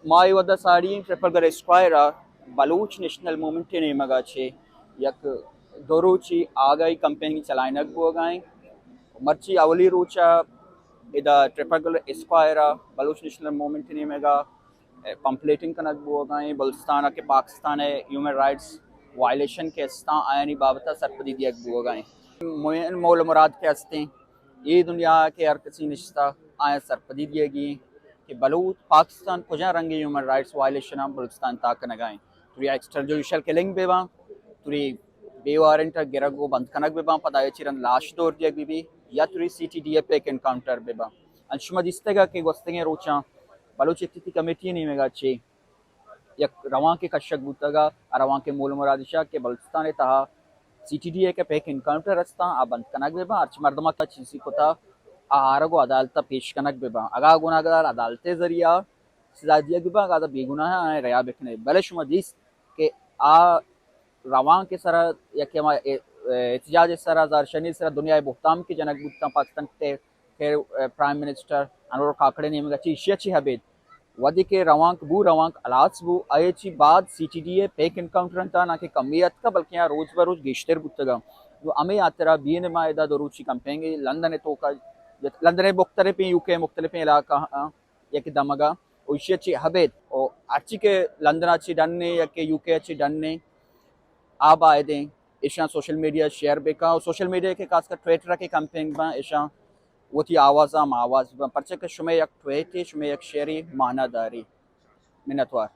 My वदा साड़ी Trafalgar Square Baloch national movement ने मगाचे यक दोरुची आगई कंपेनी चलाइनक बोगाई मर्ची अवली रूचा इदा Trafalgar Square Baloch national movement ने मगा पंपलेटिंग कनक बोगाई बलुस्तान के पाकिस्तान ह्यूमन राइट्स वायलेशन के अस्ता आयनी बाबता सरपदी दियक बोगाई मोयन मौल मुराद के हस्ते ये दुनिया के हर किसी निश्ता आया सरपदी दिएगी कि बलूच पाकिस्तान कुजा रंगी ह्यूमन राइट्स वायलेशन बलुस्तान ताक नगाएं तुरी एक्स्ट्रा जुडिशल किलिंग बेवा तुरी बेवारंट गिरगो बंद कनक बेबा पदाय चिरन लाश दौर दियक बीबी या तुरी CTDF पे एनकाउंटर बेबा अंशुमद इस्तेगा के गोस्तेंगे रोचा बलूच इत्ती कमेटी नहीं मेगा चे यक रवां के कशक बुतगा रवां के मूल मुरादिशा के बलुस्तान तहा CTDA के पेक इनकाउंटर रस्ता आ बंद कनक बेबा अर्च मर्दमा का चीसी कोता आरगो अदालत पेश कनक बेबा अगा गुनाहगार अदालत जरिया सजा दिया बेबा अगा बेगुनाह आए रया बेखने बलश मदीस के आ रवां के सरा या के एहतजाज सरा जारशनी सरा दुनिया बुहताम की जनक बुता पाकिस्तान के प्राइम मिनिस्टर अनवर काकड़े ने मगा ची हबेद वदी के रवांक अलास बू आयची बाद CTDA पेक इनकाउंटर ता ना के कमियत का बल्कि यहाँ रोज बरोज गेश्तर बुतगा वो अमे यात्रा बीन मायदा दोरुची कंपेंगे लंदन तो का लंदन मुख्तलिफ UK मुख्तलिफ इलाका या के दमगा उशियची हबेद और अच्छी के लंदन अच्छी डनने या के UK अच्छी डनने आप आए दें ऐशा सोशल मीडिया शेयर बेका और सोशल मीडिया के खासकर ट्विटर के कंपेन बा ऐशा वो थी आवाज़ परचे के शुमे एक ट्वीट शुमे एक शेरी मानादारी मिन्नतवार।